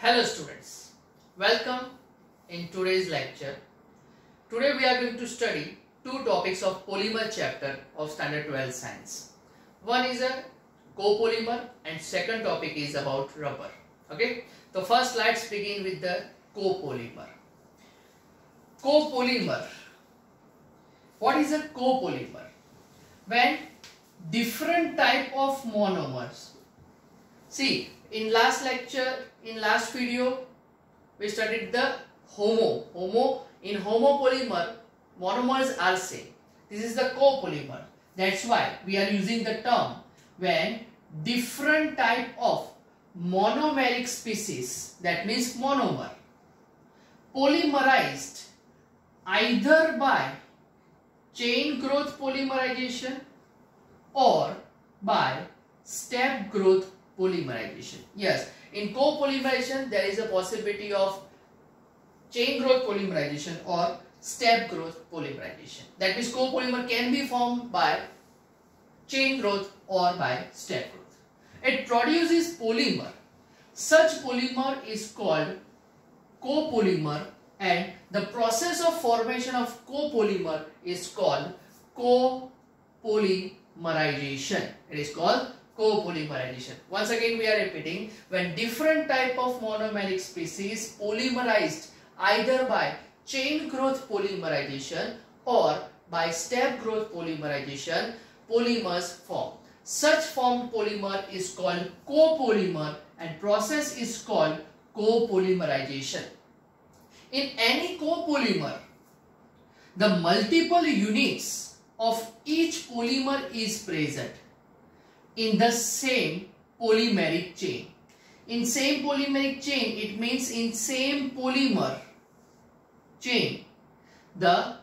Hello students, welcome in today's lecture. Today we are going to study two topics of polymer chapter of standard 12 science. One is a copolymer and second topic is about rubber. Okay, so first let's begin with the copolymer. Copolymer. What is a copolymer? When different type of monomers. See, in last video, we studied the in homopolymer, monomers are same. This is the copolymer. That's why we are using the term when different type of monomeric species, that means monomer, polymerized either by chain growth polymerization or by step growth polymerization. Yes, in copolymerization there is a possibility of chain growth polymerization or step growth polymerization. That means copolymer can be formed by chain growth or by step growth. It produces polymer. Such polymer is called copolymer, and the process of formation of copolymer is called copolymerization. It is called copolymerization. Once again we are repeating, when different type of monomeric species polymerized either by chain growth polymerization or by step growth polymerization, polymers form. Such formed polymer is called copolymer and process is called copolymerization. In any copolymer, the multiple units of each polymer is present in the same polymeric chain. In same polymeric chain, it means in same polymer chain, the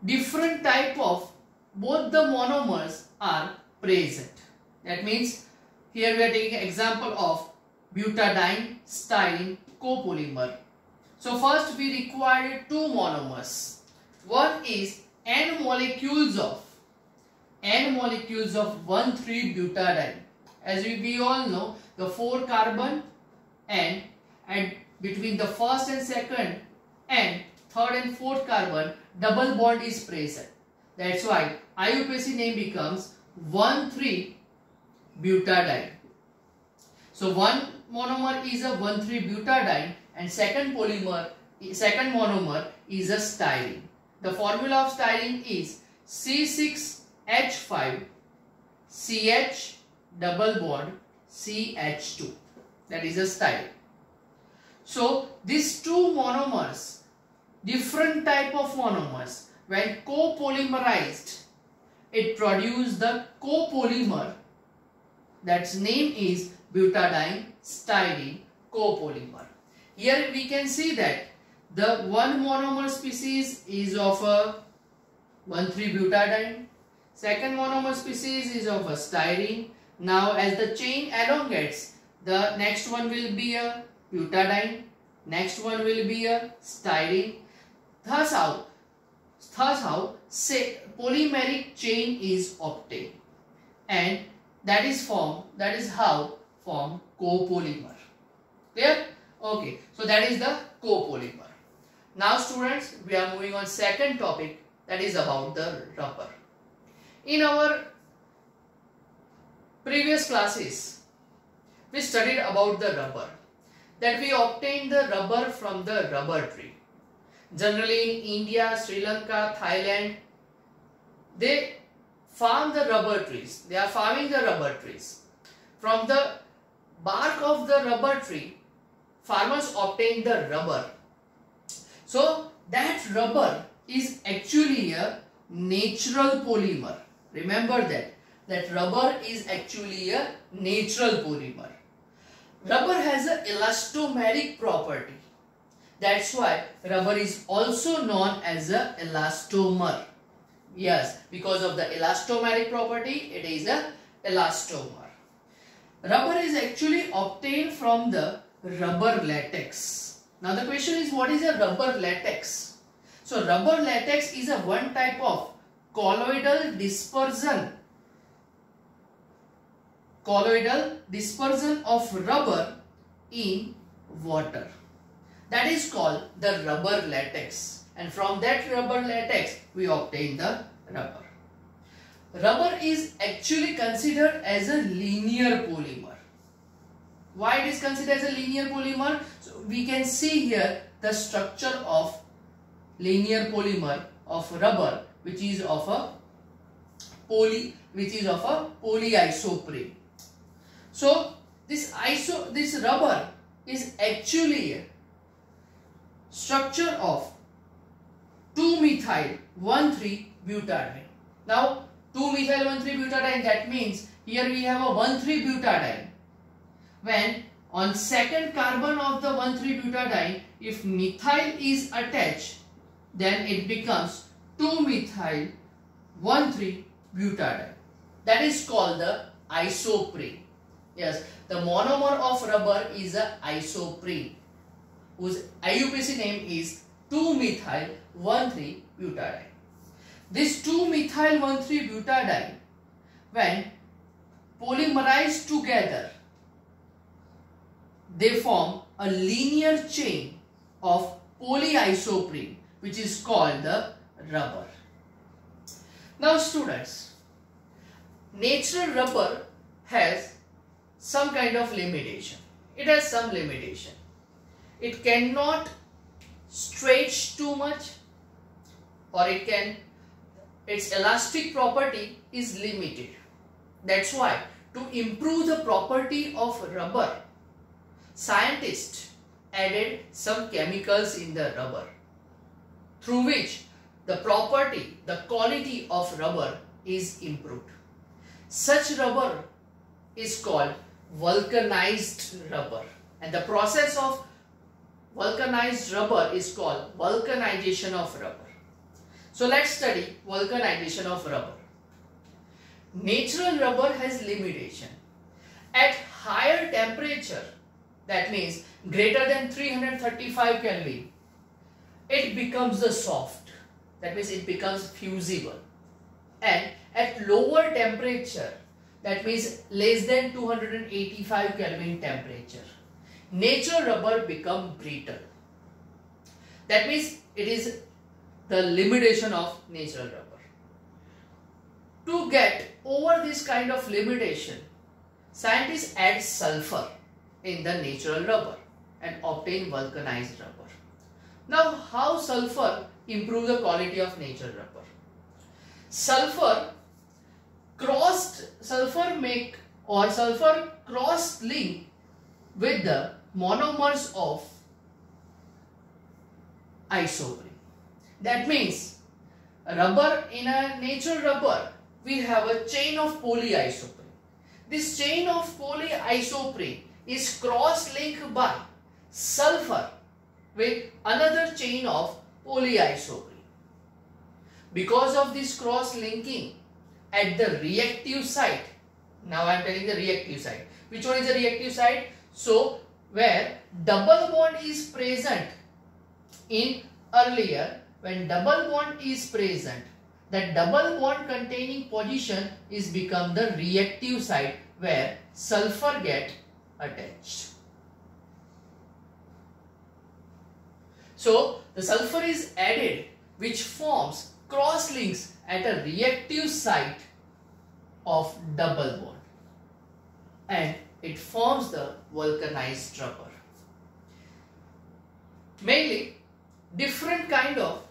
different type of both the monomers are present. That means here we are taking example of butadiene styrene copolymer. So first we require two monomers. One is N molecules of 1,3-butadiene. As we all know, the 4 carbon and between the first and second and third and fourth carbon, double bond is present. That's why IUPAC name becomes 1,3-butadiene. So one monomer is a 1,3-butadiene and second monomer is a styrene. The formula of styrene is C6H5 CH double bond CH2. That is a styrene. So these two monomers, different type of monomers, when copolymerized, it produces the copolymer. That's name is butadiene styrene copolymer. Here we can see that the one monomer species is of a 1,3-butadiene. Second monomer species is of a styrene. Now as the chain elongates, the next one will be a butadiene, next one will be a styrene. Thus how polymeric chain is obtained, and that is how form copolymer. Clear? Okay, so that is the copolymer. Now students, we are moving on second topic, that is about the rubber. In our previous classes, we studied about the rubber, that we obtained the rubber from the rubber tree. Generally in India, Sri Lanka, Thailand, they farm the rubber trees. They are farming the rubber trees. From the bark of the rubber tree, farmers obtain the rubber. So that rubber is actually a natural polymer. Remember that rubber is actually a natural polymer. Rubber has an elastomeric property. That's why rubber is also known as a elastomer. Yes, because of the elastomeric property, it is a elastomer. Rubber is actually obtained from the rubber latex. Now the question is, what is a rubber latex? So rubber latex is a one type of colloidal dispersion of rubber in water. That is called the rubber latex, and from that rubber latex we obtain the rubber. Rubber is actually considered as a linear polymer. Why it is considered as a linear polymer? So we can see here the structure of linear polymer of rubber, which is of a polyisoprene. So this rubber is actually a structure of 2-methyl-1,3-butadiene. Now 2-methyl-1,3-butadiene, that means here we have a 1,3-butadiene. When on second carbon of the 1,3-butadiene, if methyl is attached, then it becomes 2-methyl-1,3-butadiene. That is called the isoprene. Yes, the monomer of rubber is a isoprene, whose IUPAC name is 2-methyl-1,3-butadiene. This 2-methyl-1,3-butadiene, when polymerized together, they form a linear chain of polyisoprene, which is called the rubber. Now students, natural rubber has some kind of limitation. It has some limitation. It cannot stretch too much, or its elastic property is limited. That's why to improve the property of rubber, scientists added some chemicals in the rubber, through which the quality of rubber is improved. Such rubber is called vulcanized rubber, and the process of vulcanized rubber is called vulcanization of rubber. So let's study vulcanization of rubber. Natural rubber has limitation. At higher temperature, that means greater than 335 Kelvin, it becomes the soft. That means it becomes fusible. And at lower temperature, that means less than 285 Kelvin temperature, natural rubber become brittle. That means it is the limitation of natural rubber. To get over this kind of limitation, scientists add sulfur in the natural rubber and obtain vulcanized rubber. Now, how sulfur improve the quality of natural rubber? Sulfur cross link with the monomers of isoprene. That means rubber, in a natural rubber, we have a chain of polyisoprene. This chain of polyisoprene is cross-linked by sulfur with another chain of polyisoprene. Because of this cross-linking at the reactive site, now I am telling the reactive site. Which one is the reactive site? So, where double bond is present in earlier, when double bond is present, that double bond containing position is become the reactive site where sulfur get attached. So the sulfur is added, which forms cross links at a reactive site of double bond, and it forms the vulcanized rubber. Mainly different kind of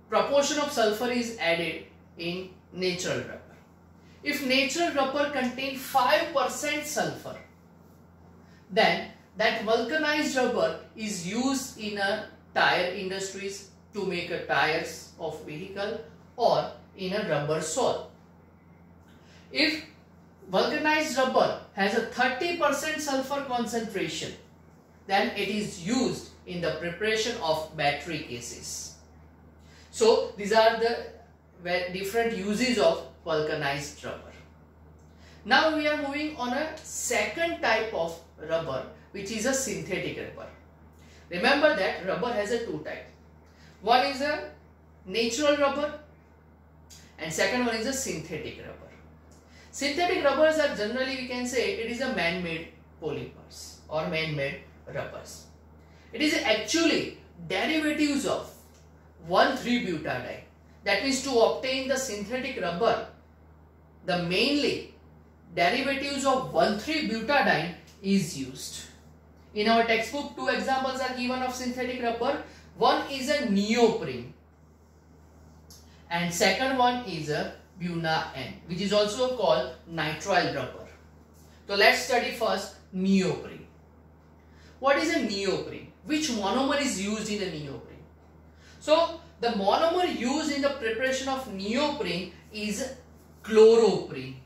proportion of sulfur is added in natural rubber. If natural rubber contains 5% sulfur, then that vulcanized rubber is used in a tire industries to make a tires of vehicle or in a rubber sole. If vulcanized rubber has a 30% sulfur concentration, then it is used in the preparation of battery cases. So these are the different uses of vulcanized rubber. Now we are moving on a second type of rubber, which is a synthetic rubber. Remember that rubber has a two types. One is a natural rubber and second one is a synthetic rubber. Synthetic rubbers are generally, we can say, it is a man-made polymers or man-made rubbers. It is actually derivatives of 1,3-butadiene. That means to obtain the synthetic rubber, the mainly derivatives of 1,3-butadiene is used. In our textbook, two examples are given of synthetic rubber. One is a neoprene and second one is a buna-N, which is also called nitrile rubber. So let's study first neoprene. What is a neoprene? Which monomer is used in a neoprene? So the monomer used in the preparation of neoprene is chloroprene.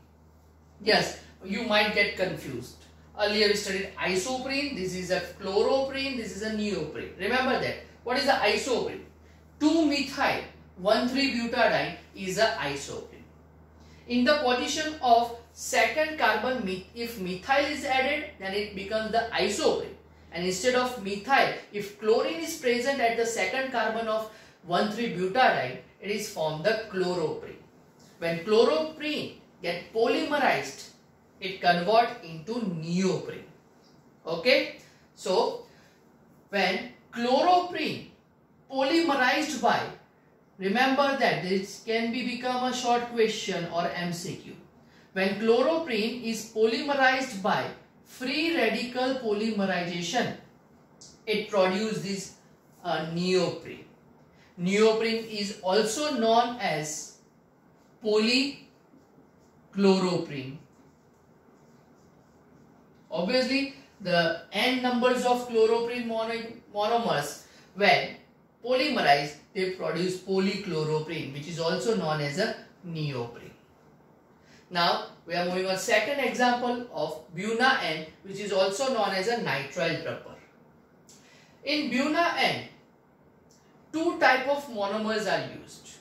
Yes, you might get confused. Earlier we studied isoprene, this is a chloroprene, this is a neoprene. Remember that. What is the isoprene? 2-methyl 1,3-butadiene is a isoprene. In the position of second carbon, if methyl is added, then it becomes the isoprene. And instead of methyl, if chlorine is present at the second carbon of 1,3-butadiene, it is formed the chloroprene. When chloroprene get polymerized, it convert into neoprene. Okay, so when chloroprene polymerized by, remember that this can become a short question or MCQ. When chloroprene is polymerized by free radical polymerization, it produces this neoprene. Neoprene is also known as polychloroprene. Obviously, the n numbers of chloroprene monomers, when polymerized, they produce polychloroprene, which is also known as a neoprene. Now, we are moving on second example of buna-N, which is also known as a nitrile rubber. In buna-N, two type of monomers are used.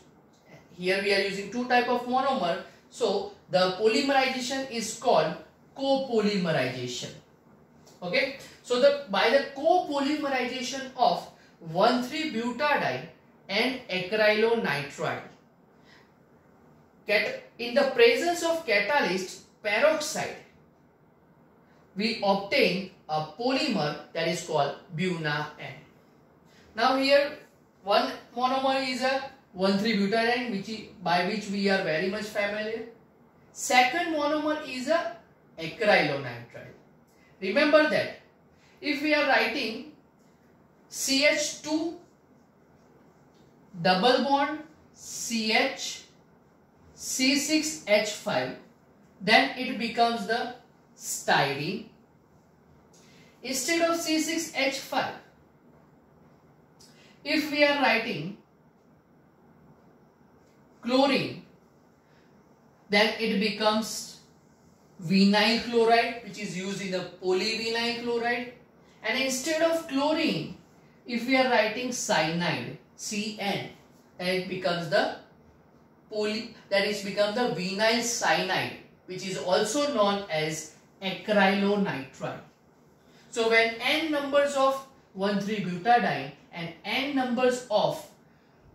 Here we are using two type of monomer, so the polymerization is called copolymerization. Okay, so by the copolymerization of 1,3-butadiene and acrylonitrile, in the presence of catalyst peroxide, we obtain a polymer that is called buna-N. Now here one monomer is a 1,3-butadiene, by which we are very much familiar. Second monomer is a acrylonitrile. Remember that if we are writing CH2 double bond CH C6H5, then it becomes the styrene. Instead of C6H5, if we are writing chlorine, then it becomes vinyl chloride, which is used in the polyvinyl chloride. And instead of chlorine, if we are writing cyanide, Cn, then it becomes the vinyl cyanide, which is also known as acrylonitrile. So when n numbers of 1,3-butadiene and n numbers of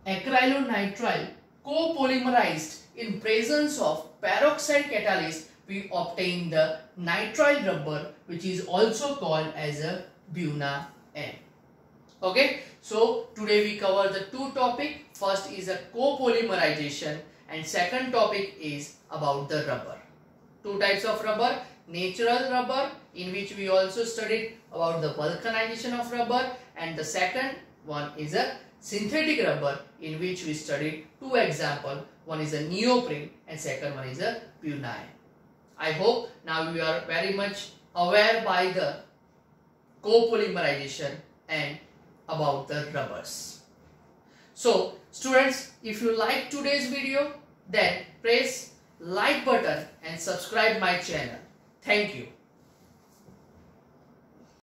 acrylonitrile copolymerized in presence of peroxide catalyst, we obtain the nitrile rubber, which is also called as a buna-N. Okay, so today we cover the two topics. First is a copolymerization and second topic is about the rubber. Two types of rubber: natural rubber, in which we also studied about the vulcanization of rubber, and the second one is a synthetic rubber, in which we studied two examples. One is a neoprene and second one is a buna-N. I hope now you are very much aware by the copolymerization and about the rubbers. So students, if you like today's video, then press like button and subscribe my channel. Thank you.